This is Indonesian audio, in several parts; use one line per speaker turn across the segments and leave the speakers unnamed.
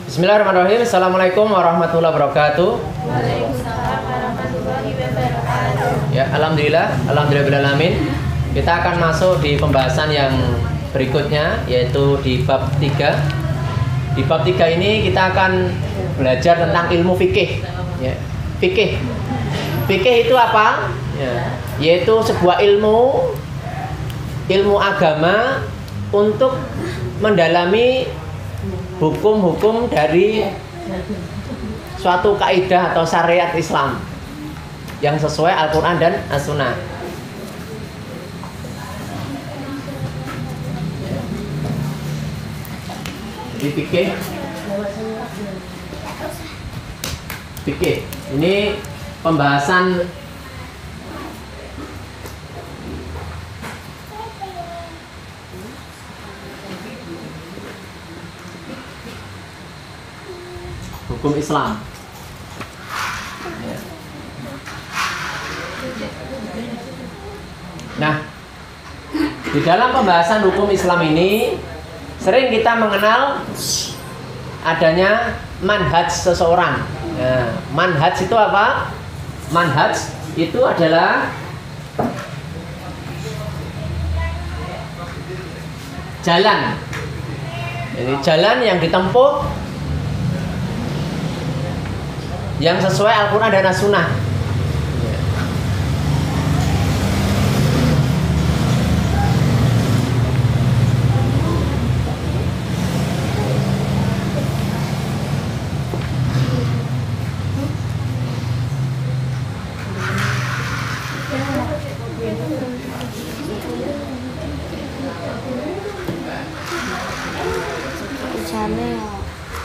Bismillahirrahmanirrahim. Assalamualaikum warahmatullahi wabarakatuh.
Waalaikumsalam warahmatullahi wabarakatuh.
Ya, alhamdulillahirrahmanirrahim. Kita akan masuk di pembahasan yang berikutnya, yaitu di bab 3. Di bab 3 ini kita akan belajar tentang ilmu fikih. Ya, fikih. Fikih itu apa? Ya, yaitu sebuah ilmu agama untuk mendalami hukum-hukum dari suatu kaidah atau syariat Islam yang sesuai Al-Quran dan As-Sunnah. Jadi fikih ini pembahasan hukum Islam. Nah, di dalam pembahasan hukum Islam ini sering kita mengenal adanya manhaj seseorang. Nah, manhaj itu apa? Manhaj itu adalah jalan. Jadi jalan yang ditempuh yang sesuai Al-Quran dan As-Sunnah.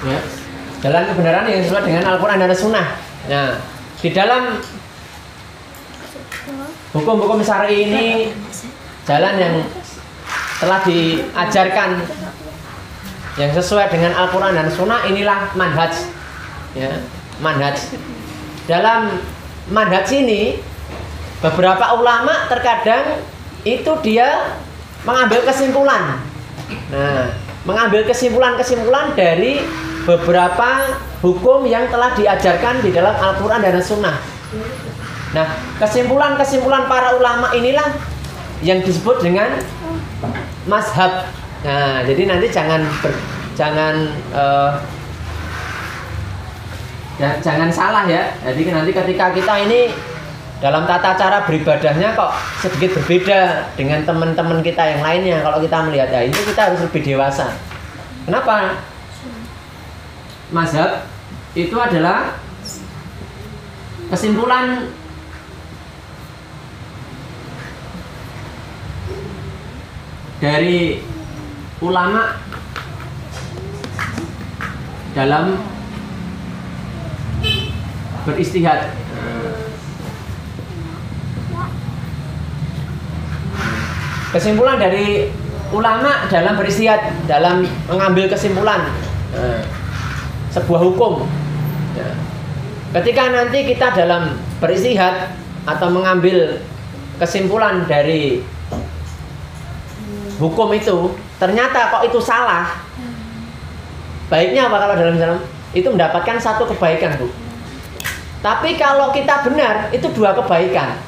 Ya, jalan kebenaran yang sesuai dengan Al-Quran dan As-Sunnah. Nah, di dalam hukum-hukum syar'i ini, jalan yang telah diajarkan yang sesuai dengan Al-Quran dan Sunnah, inilah manhaj. Ya, manhaj. Dalam manhaj ini, beberapa ulama terkadang itu dia mengambil kesimpulan. Nah, mengambil kesimpulan-kesimpulan dari beberapa hukum yang telah diajarkan di dalam Al-Quran dan As-Sunnah. Nah, kesimpulan-kesimpulan para ulama inilah yang disebut dengan mazhab. Nah, jadi nanti jangan salah ya. Jadi nanti ketika kita ini dalam tata cara beribadahnya kok sedikit berbeda dengan teman-teman kita yang lainnya. Kalau kita melihat ini kita harus lebih dewasa. Kenapa? Mazhab itu adalah kesimpulan dari ulama dalam beristihad. Kesimpulan dari ulama dalam beristihad, dalam mengambil kesimpulan sebuah hukum. Ketika nanti kita dalam beristihad atau mengambil kesimpulan dari hukum itu, ternyata kok itu salah, baiknya apa kalau dalam Islam? Itu mendapatkan satu kebaikan, Bu. Tapi kalau kita benar, itu dua kebaikan.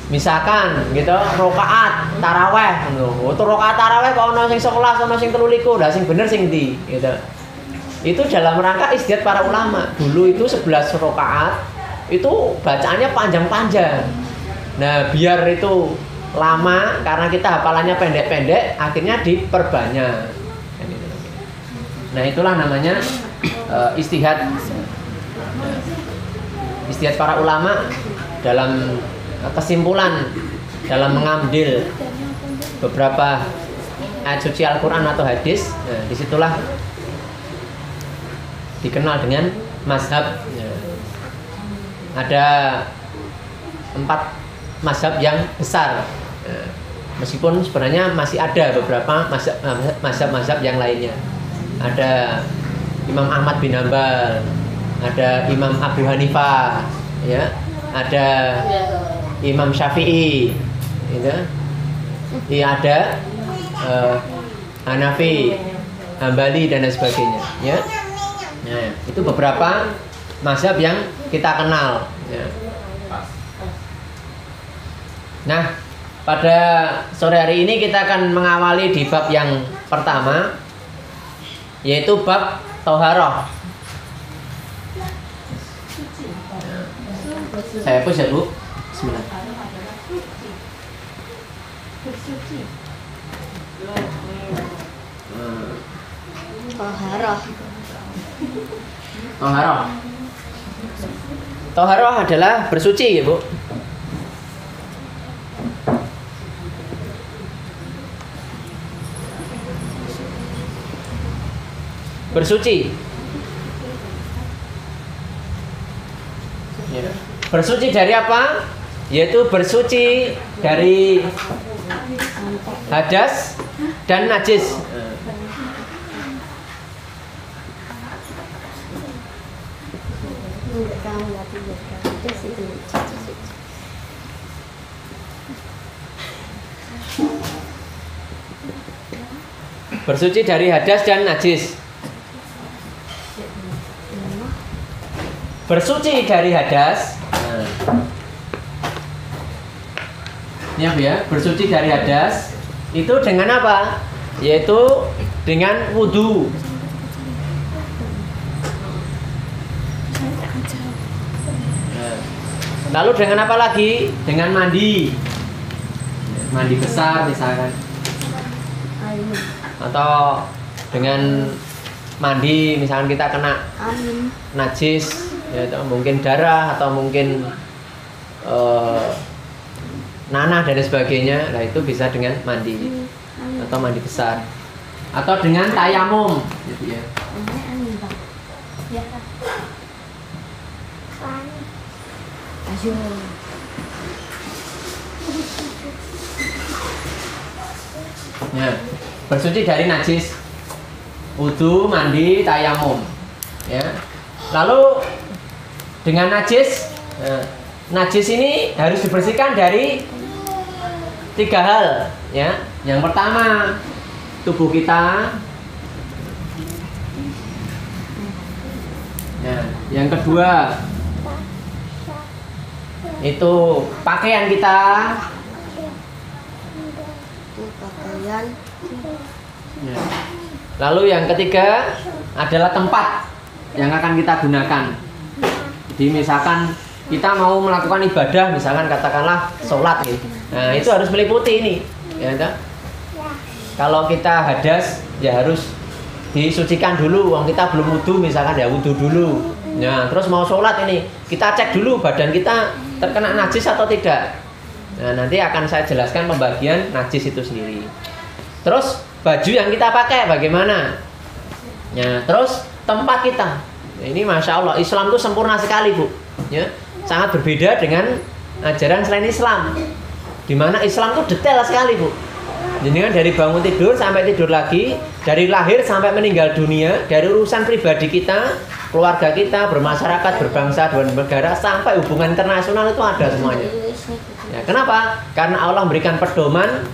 Misalkan gitu, rokaat taraweh, itu rokaat taraweh kok ono sing 11, ono sing 13, dah sing bener sing ndi, gitu. Itu dalam rangka istihad para ulama. Dulu itu 11 rokaat, itu bacaannya panjang-panjang. Nah, biar itu lama karena kita hafalannya pendek-pendek, akhirnya diperbanyak. Nah, itulah namanya istihad. Istihad para ulama dalam kesimpulan dalam mengambil beberapa ayat suci Al-Quran atau hadis. Nah, disitulah dikenal dengan mazhab. Ada 4 mazhab yang besar. Meskipun sebenarnya masih ada beberapa mazhab-mazhab yang lainnya. Ada Imam Ahmad bin Hanbal, ada Imam Abu Hanifah, ya, ada Imam Syafi'i, gitu. Ada Hanafi, Hambali dan lain sebagainya, ya. Nah, itu beberapa mazhab yang kita kenal, ya. Nah, pada sore hari ini kita akan mengawali di bab yang pertama, yaitu bab thaharah. Saya hapus ya, Bu. Bismillah.
Thaharah.
Thaharah. Thaharah adalah bersuci, ya, Bu. Bersuci. Ya. Bersuci dari apa? Yaitu bersuci dari hadas dan najis. Bersuci dari hadas dan najis. Bersuci dari hadas. Ini apa ya? Bersuci dari hadas itu dengan apa? Yaitu dengan wudhu. Lalu dengan apa lagi? Dengan mandi. Mandi besar misalkan. Atau dengan mandi misalkan kita kena najis, ya, atau mungkin darah atau mungkin nanah dan sebagainya. Nah, itu bisa dengan mandi atau mandi besar atau dengan tayamum, gitu ya. Ya, bersuci dari najis, wudu, mandi, tayamum, ya. Lalu dengan najis, najis ini harus dibersihkan dari 3 hal, ya. Yang pertama, tubuh kita. Nah, yang kedua itu pakaian kita. Ya. Lalu yang ketiga adalah tempat yang akan kita gunakan. Jadi misalkan kita mau melakukan ibadah, misalkan katakanlah sholat, gitu. Nah, itu harus meliputi ini, ya, kalau kita hadas ya harus disucikan dulu. Wong kita belum wudu misalkan, ya wudu dulu. Nah, terus mau sholat ini kita cek dulu badan kita terkena najis atau tidak. Nah, nanti akan saya jelaskan pembagian najis itu sendiri. Terus baju yang kita pakai bagaimana? Ya, terus tempat kita. Nah, ini masya Allah, Islam itu sempurna sekali, Bu. Ya, sangat berbeda dengan ajaran selain Islam. Dimana Islam itu detail sekali, Bu. Jadi kan dari bangun tidur sampai tidur lagi, dari lahir sampai meninggal dunia, dari urusan pribadi kita, keluarga kita, bermasyarakat, berbangsa, dan bernegara, sampai hubungan internasional itu ada semuanya. Ya, kenapa? Karena Allah memberikan pedoman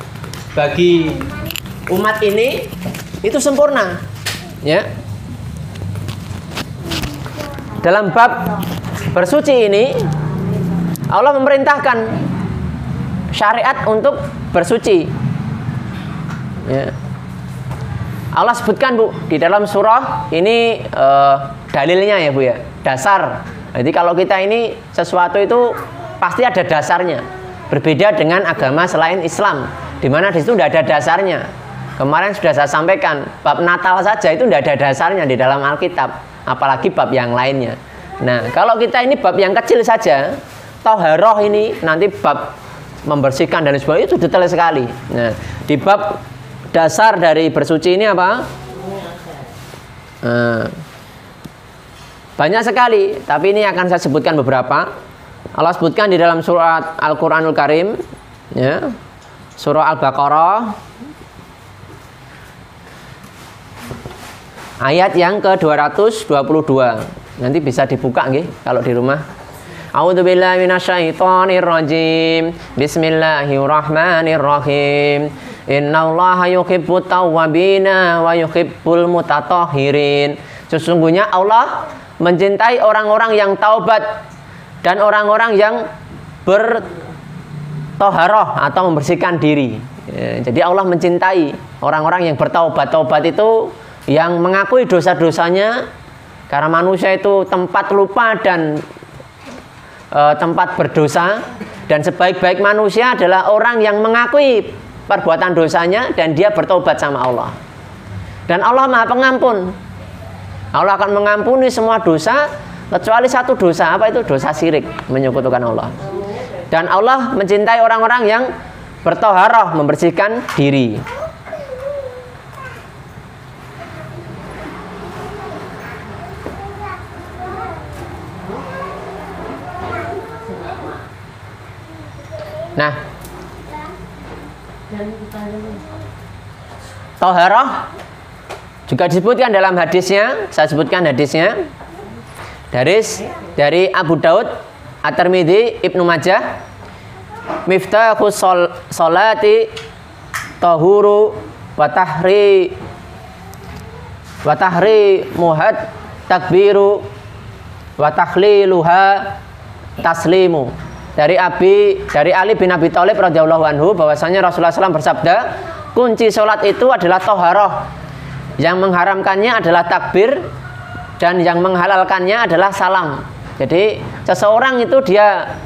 bagi umat ini itu sempurna, ya. Dalam bab bersuci ini Allah memerintahkan syariat untuk bersuci, ya. Allah sebutkan, Bu, di dalam surah ini dalilnya, ya, Bu, ya, dasar. Jadi kalau kita ini sesuatu itu pasti ada dasarnya. Berbeda dengan agama selain Islam, di mana di situ tidak ada dasarnya. Kemarin sudah saya sampaikan, bab Natal saja itu tidak ada dasarnya di dalam Alkitab, apalagi bab yang lainnya. Nah, kalau kita ini bab yang kecil saja, thaharah ini nanti bab membersihkan dan sebagainya itu detail sekali. Nah, di bab dasar dari bersuci ini apa? Banyak sekali, tapi ini akan saya sebutkan beberapa. Allah sebutkan di dalam surat Al-Quranul Karim, ya, surah Al-Baqarah ayat yang ke-222. Nanti bisa dibuka nggih kalau di rumah. A'udzubillahi minasyaitonirrajim. Bismillahirrahmanirrahim. Innallaha yuhibbut tawwabina wa yuhibbul mutatahhirin. Sesungguhnya Allah mencintai orang-orang yang taubat dan orang-orang yang bertoharoh atau membersihkan diri. Jadi Allah mencintai orang-orang yang bertaubat. Taubat itu yang mengakui dosa-dosanya, karena manusia itu tempat lupa dan tempat berdosa. Dan sebaik-baik manusia adalah orang yang mengakui perbuatan dosanya dan dia bertobat sama Allah. Dan Allah Maha Pengampun. Allah akan mengampuni semua dosa kecuali satu dosa. Apa itu? Dosa syirik, menyekutukan Allah. Dan Allah mencintai orang-orang yang bertoharoh, membersihkan diri. Nah, toharoh juga disebutkan dalam hadisnya. Saya sebutkan hadisnya dari Abu Daud, At-Tirmidzi, Ibnu Majah. Miftahus sholati tahuru wa tahri muhad takbiru wa tahliluha taslimu. Dari Ali bin Abi Thalib radhiyallahu anhu bahwasanya Rasulullah SAW bersabda, kunci sholat itu adalah toharoh. Yang mengharamkannya adalah takbir dan yang menghalalkannya adalah salam. Jadi seseorang itu dia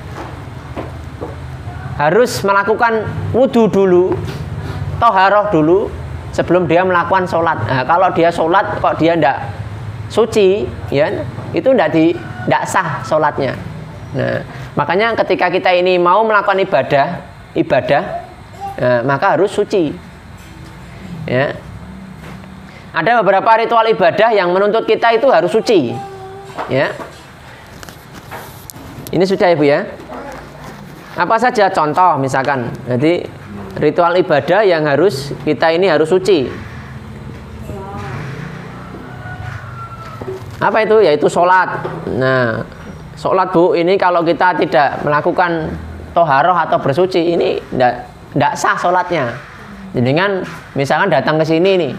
harus melakukan wudu dulu, toharoh dulu sebelum dia melakukan sholat. Nah, kalau dia sholat kok dia tidak suci, ya itu tidak sah sholatnya. Nah, makanya ketika kita ini mau melakukan ibadah, maka harus suci. Ya. Ada beberapa ritual ibadah yang menuntut kita itu harus suci. Ya. Ini sudah ya Bu ya. Apa saja contoh misalkan. Jadi ritual ibadah yang harus kita ini harus suci. Apa itu? Yaitu sholat. Nah, sholat Bu, ini kalau kita tidak melakukan toharoh atau bersuci, ini tidak sah sholatnya. Jadi kan misalkan datang ke sini nih,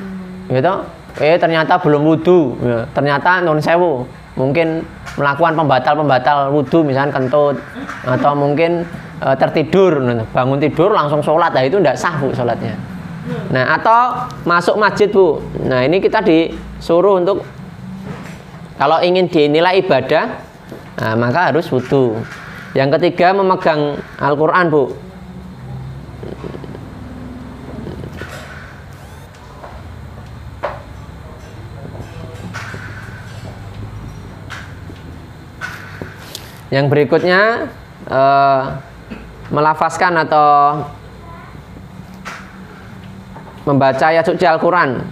gitu, ternyata belum wudu, ya, ternyata non sewu, mungkin melakukan pembatal wudu, misalkan kentut, atau mungkin tertidur, bangun tidur langsung sholat, nah itu tidak sah Bu sholatnya. Nah, atau masuk masjid Bu, nah ini kita disuruh untuk kalau ingin dinilai ibadah, nah, maka harus wudu. Yang ketiga, memegang Al-Quran Bu. Yang berikutnya melafazkan atau membaca ayat suci Al-Quran.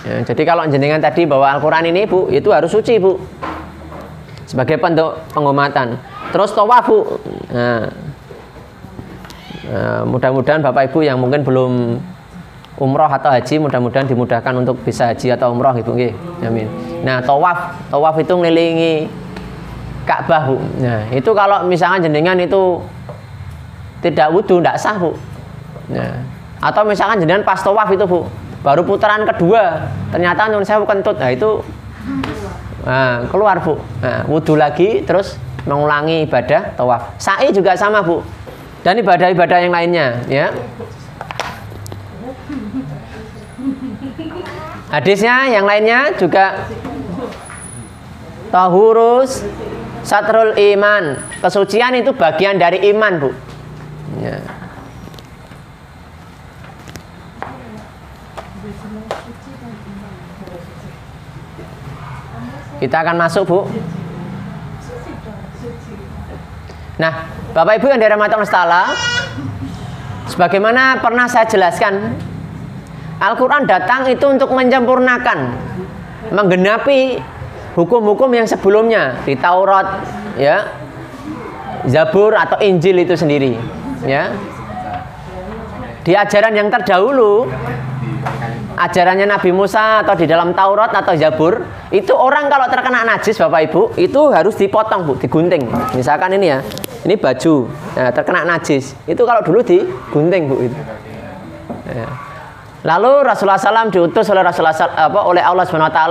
Ya, jadi kalau jenengan tadi bawa Al-Quran ini Bu, itu harus suci Bu, sebagai bentuk penghormatan. Terus tawaf Bu. Nah, mudah-mudahan Bapak Ibu yang mungkin belum umroh atau haji, mudah-mudahan dimudahkan untuk bisa haji atau umroh gitu, nggih. Amin. Nah, tawaf itu ngelilingi Ka'bah Bu. Nah, itu kalau misalkan jenengan itu tidak wudu, tidak sah Bu. Nah, atau misalkan jenengan pas tawaf itu Bu, baru putaran kedua ternyata nyun sewu kentut, nah itu keluar Bu. Nah, wudu lagi terus mengulangi ibadah tawaf. Sa'i juga sama Bu, dan ibadah-ibadah yang lainnya, ya. Hadisnya yang lainnya juga tahurus satrul iman, kesucian itu bagian dari iman Bu, ya. Kita akan masuk Bu. Nah, Bapak Ibu yang dirahmati Allah Ta'ala, sebagaimana pernah saya jelaskan, Al-Quran datang itu untuk menyempurnakan, menggenapi hukum-hukum yang sebelumnya di Taurat, ya, Zabur atau Injil itu sendiri, ya. Di ajaran yang terdahulu, ajarannya Nabi Musa atau di dalam Taurat atau Zabur, itu orang kalau terkena najis Bapak Ibu, itu harus dipotong Bu, digunting. Misalkan ini ya, Ini baju, nah, terkena najis. Itu kalau dulu digunting, Bu, itu. Ya. Lalu Rasulullah SAW diutus oleh oleh Allah SWT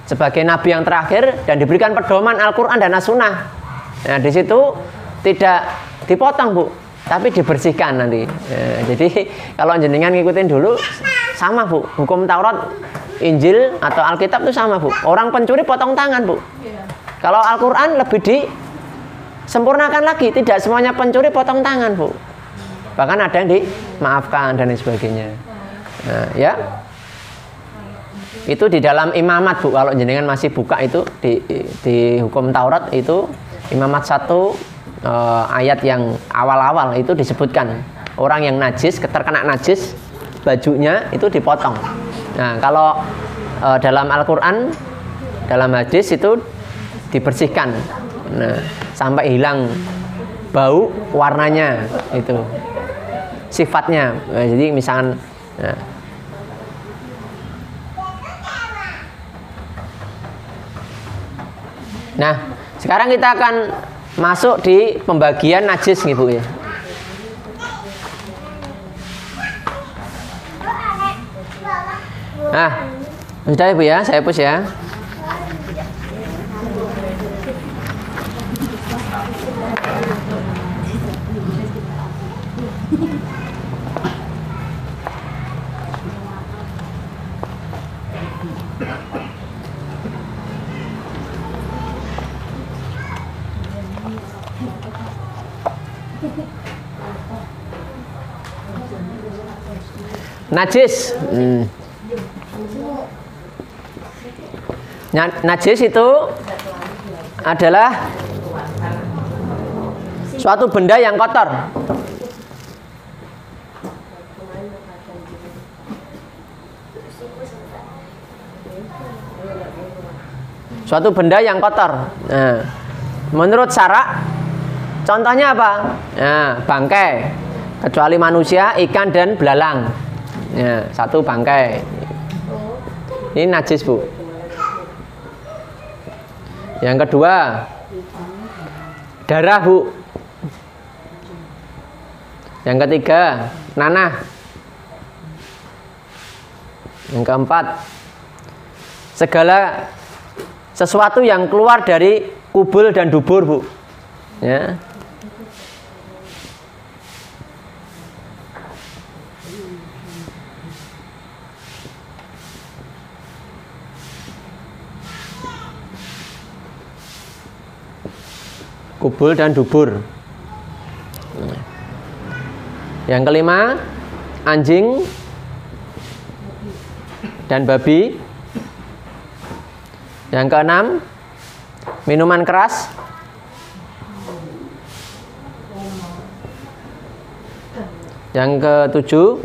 sebagai nabi yang terakhir dan diberikan pedoman Al-Qur'an dan As-Sunnah. Nah, di situ tidak dipotong, Bu, tapi dibersihkan nanti. Ya, jadi kalau jenengan ngikutin dulu sama, Bu. Hukum Taurat, Injil atau Alkitab itu sama, Bu. Orang pencuri potong tangan, Bu. Kalau Al-Qur'an lebih disempurnakan lagi, tidak semuanya pencuri potong tangan, Bu. Bahkan ada yang dimaafkan dan lain sebagainya. Nah, ya. Itu di dalam imamat, Bu. Kalau jenengan masih buka itu di hukum Taurat itu imamat 1 ayat yang awal-awal itu disebutkan orang yang najis, terkena najis bajunya itu dipotong. Nah, kalau dalam Al-Qur'an, dalam hadis itu dibersihkan. Nah, sampai hilang bau, warnanya itu sifatnya. Nah, jadi misalkan nah, sekarang kita akan masuk di pembagian najis nih, Bu, ya. Nah, sudah ya, Bu, ya, saya hapus ya. Najis. Najis itu adalah suatu benda yang kotor. Suatu benda yang kotor. Nah, menurut syarak, contohnya apa? Nah, bangkai, kecuali manusia, ikan dan belalang. Ya, 1 bangkai. Ini najis, Bu. Yang kedua, darah, Bu. Yang ketiga, nanah. Yang keempat, segala sesuatu yang keluar dari kubul dan dubur, Bu. Ya. Kubul dan dubur. Yang kelima, anjing dan babi. Yang keenam, minuman keras. Yang ketujuh,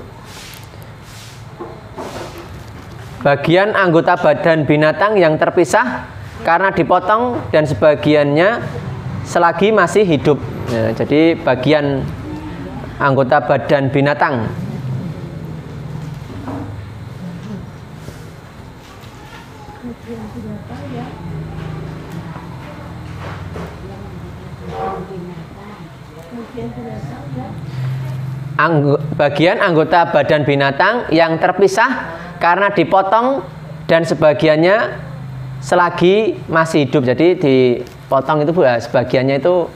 bagian anggota badan binatang yang terpisah karena dipotong dan sebagiannya selagi masih hidup. Nah, jadi bagian anggota badan binatang. Bagian anggota badan binatang yang terpisah karena dipotong dan sebagiannya selagi masih hidup. Jadi dipotong itu, Bu, ya, sebagiannya itu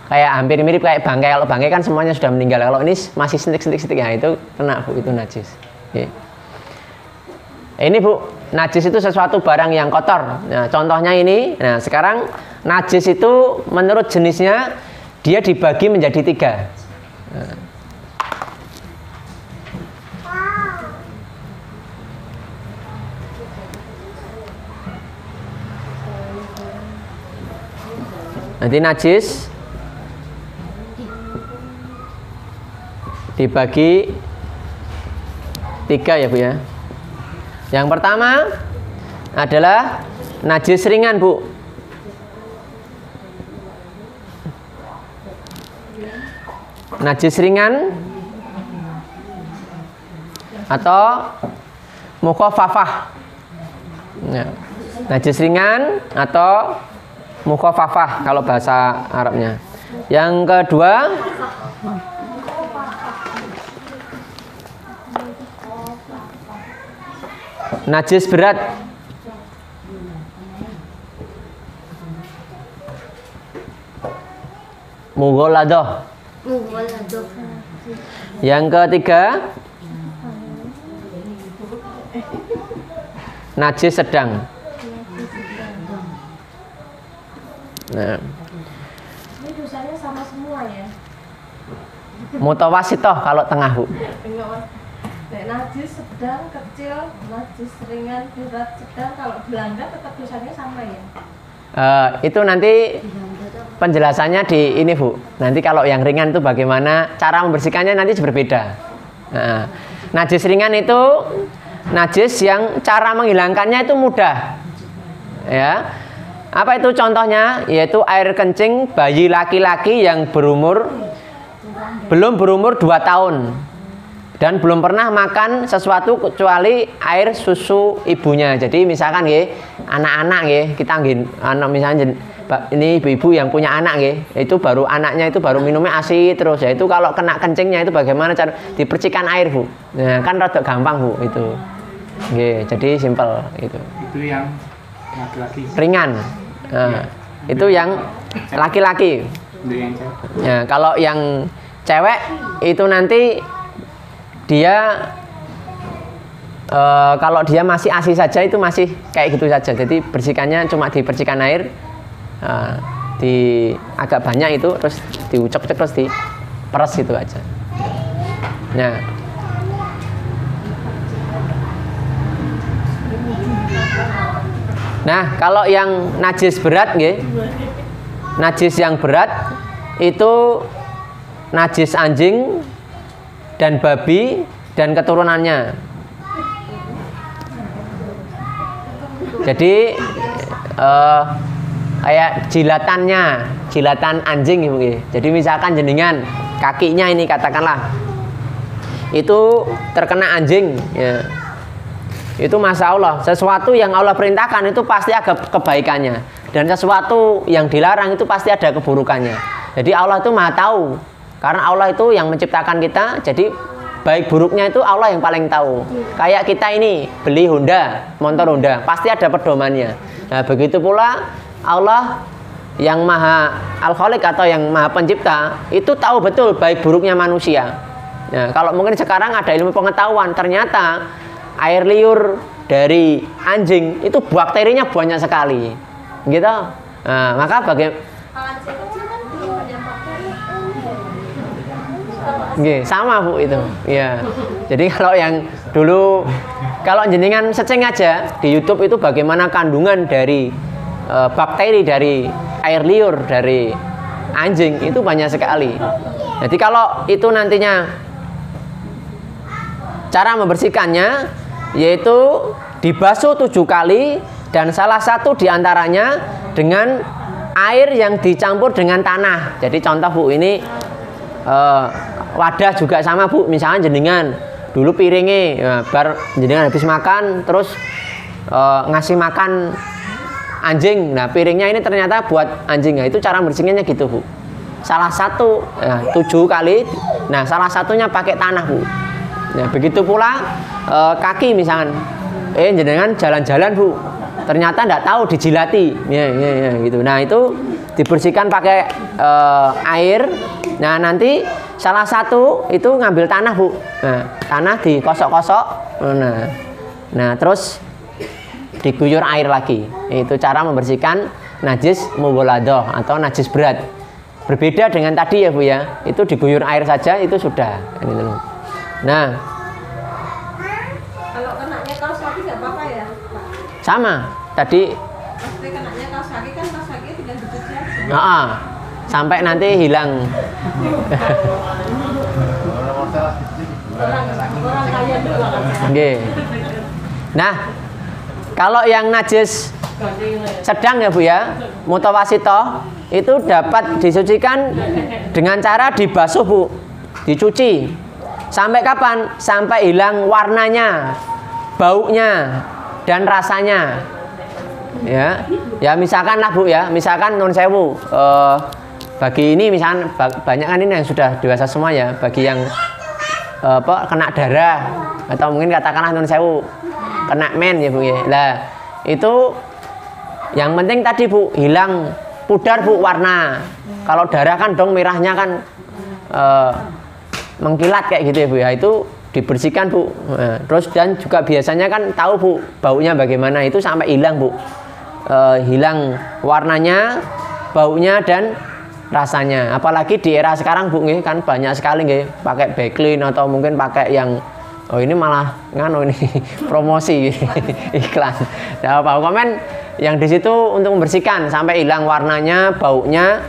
kayak hampir mirip kayak bangkai. Kalau bangkai kan semuanya sudah meninggal. Kalau ini masih sentik-sentik ya, itu kena, Bu, itu najis. Oke. Ini, Bu, najis itu sesuatu barang yang kotor. Nah, contohnya ini. Nah, sekarang najis itu menurut jenisnya dia dibagi menjadi 3. Nah. Nanti najis dibagi 3 ya, Bu, ya. Yang pertama adalah najis ringan, Bu. Najis ringan atau mukhafafah. Ya. Najis ringan atau mukhafafah kalau bahasa Arabnya. Yang kedua, najis berat. Mughaladah. Yang ketiga, najis sedang. Nah,
Ini dosanya sama semua ya?
mutawasitoh kalau tengah, Bu.
Enggak, Mas. Nek najis sedang, kecil, najis ringan, berat, sedang. Kalau belanggar tetap dosanya sama ya?
Itu nanti penjelasannya di ini, Bu. Nanti kalau yang ringan itu bagaimana cara membersihkannya nanti berbeda. Nah, najis ringan itu najis yang cara menghilangkannya itu mudah. Ya. Apa itu contohnya? Yaitu air kencing bayi laki-laki yang belum berumur 2 tahun dan belum pernah makan sesuatu kecuali air susu ibunya. Jadi misalkan ya, anak-anak ya, kita misalnya ini ibu-ibu yang punya anak ya, itu baru anaknya itu baru minumnya ASI terus ya, itu kalau kena kencingnya itu bagaimana cara dipercikan air, Bu. Nah, kan rada gampang, Bu, itu. Nggih, jadi simpel itu.
Itu yang laki-laki.
Ringan. Nah, itu yang laki-laki.
Untuk yang cewek.
Ya, kalau yang cewek itu nanti dia kalau dia masih ASI saja itu masih kayak gitu saja. Jadi bersihkannya cuma dipercikan air, di agak banyak itu terus diucek-ucek terus diperes itu aja. Nah, kalau yang najis berat, najis yang berat itu najis anjing dan babi dan keturunannya. Jadi kayak jilatan anjing gitu. Jadi misalkan jenengan kakinya ini katakanlah itu terkena anjing, ya. Itu masya Allah, sesuatu yang Allah perintahkan itu pasti ada kebaikannya, dan sesuatu yang dilarang itu pasti ada keburukannya. Jadi Allah itu maha tahu, karena Allah itu yang menciptakan kita. Jadi baik buruknya itu Allah yang paling tahu. Kayak kita ini beli Honda, motor Honda, pasti ada pedomannya. Nah, begitu pula Allah yang maha al-khaliq atau yang maha pencipta itu tahu betul baik buruknya manusia. Nah, kalau mungkin sekarang ada ilmu pengetahuan, ternyata air liur dari anjing itu bakterinya banyak sekali, gitu. Nah, maka sama, Bu, itu. Ya. Jadi kalau yang dulu, kalau jenengan searching aja di YouTube itu bagaimana kandungan dari bakteri dari air liur dari anjing itu banyak sekali. Jadi kalau itu nantinya cara membersihkannya yaitu dibasuh 7 kali dan salah satu diantaranya dengan air yang dicampur dengan tanah. Jadi contoh, Bu, ini wadah juga sama, Bu. Misalnya jenengan dulu piringnya bar jenengan habis makan terus ngasih makan anjing. Nah, piringnya ini ternyata buat anjing. Nah, itu cara bersihnya gitu, Bu. Salah satu 7 kali. Nah, salah satunya pakai tanah, Bu. Nah, begitu pula kaki misalkan jenengan jalan-jalan, Bu, ternyata enggak tahu dijilati ya, gitu. Nah, itu dibersihkan pakai air. Nah, nanti salah satu itu ngambil tanah, Bu. Nah, tanah dikosok-kosok. Nah, terus diguyur air lagi. Itu cara membersihkan najis mughaladah atau najis berat. Berbeda dengan tadi ya, Bu, ya. Itu diguyur air saja itu sudah. Nah,
kalau kenanya kaos kaki nggak apa-apa ya, Pak?
sama tadi.
Pasti kenanya kaos kaki kan kaos kaki tinggal dicuci aja.
Sampai nanti hilang.
Orang kaya dulu kan.
Oke. Nah, kalau yang najis sedang ya, Bu, ya, mutawasitoh itu dapat disucikan dengan cara dibasuh, Bu, dicuci. Sampai kapan? Sampai hilang warnanya, baunya, dan rasanya. Ya misalkan lah, Bu, ya, misalkan non sewu bagi ini misalnya banyak kan ini yang sudah dewasa semua ya, bagi yang kena darah atau mungkin katakanlah non sewu kena men ya Bu ya. Lah itu yang penting tadi Bu hilang pudar Bu warna. Kalau darah kan dong merahnya kan mengkilat kayak gitu ya Bu ya. Itu dibersihkan Bu. Nah, terus dan juga biasanya kan tahu Bu baunya bagaimana, itu sampai hilang Bu. Hilang warnanya, baunya dan rasanya. Apalagi di era sekarang Bu nggih kan banyak sekali nggih pakai backlink atau mungkin pakai yang ini malah nganu ini promosi iklan. Nah, Pak komen yang di situ untuk membersihkan sampai hilang warnanya, baunya.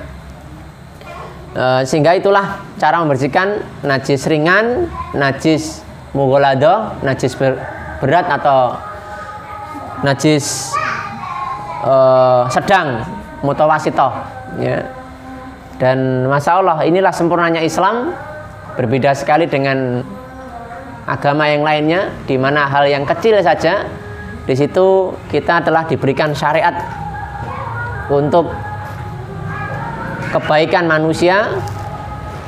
Sehingga itulah cara membersihkan najis ringan, najis mughalladhah, najis berat atau najis sedang mutawasithah ya. Dan Masya Allah inilah sempurnanya Islam, berbeda sekali dengan agama yang lainnya, di mana hal yang kecil saja di situ kita telah diberikan syariat untuk kebaikan manusia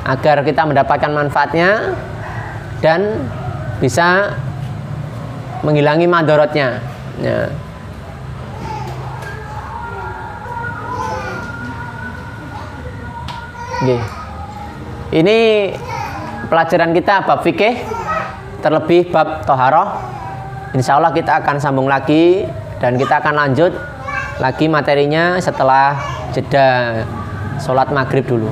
agar kita mendapatkan manfaatnya dan bisa menghilangi madorotnya ya. Ini pelajaran kita bab fikih, terlebih bab toharoh. Insya Allah kita akan sambung lagi dan kita akan lanjut lagi materinya setelah jeda sholat maghrib dulu.